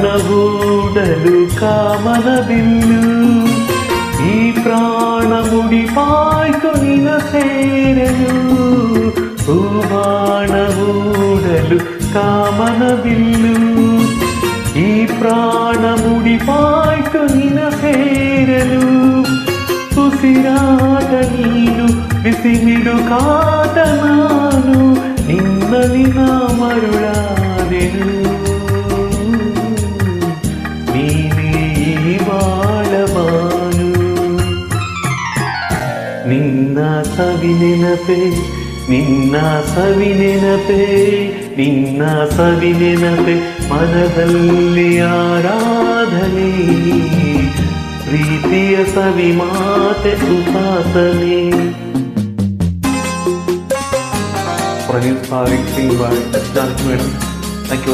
ಹೂಬಾಣಗೂಡಲು ಕಾಮನ bill ಈ ಪ್ರಾಣ ಮುಡಿಪಾಯ್ತು ನಿನ ಸೇರಲು ಹೂಬಾಣಗೂಡಲು ಕಾಮನ ಬಿಲ್ಲು ಈ ಪ್ರಾಣ ಮುಡಿಪಾಯ್ತು ನಿನ ಸೇರಲು ಉಸಿರಾಟ ನೀನು ಬಿಸಿಮಿಡು ಕಾಟ ನಾನು ನಿನ್ನಲ್ಲಿ ನಾ ಮರುಳಾದೆನು ನೀನೇ ಬಾಳಬಾನು ನಿನ್ನ ಸವಿನೆನಪೆ ನಿನ್ನ ಸವಿನೆನಪೆ ನಿನ್ನ ಸವಿನೆನಪೆ ಮನದಲ್ಲಿ ಆರಾಧನೆ ಪ್ರೀತಿಯ ಸವಿ ಮಾತೆ ಉಪಾಸನೆ. Produced by Singh by Janaki Madam.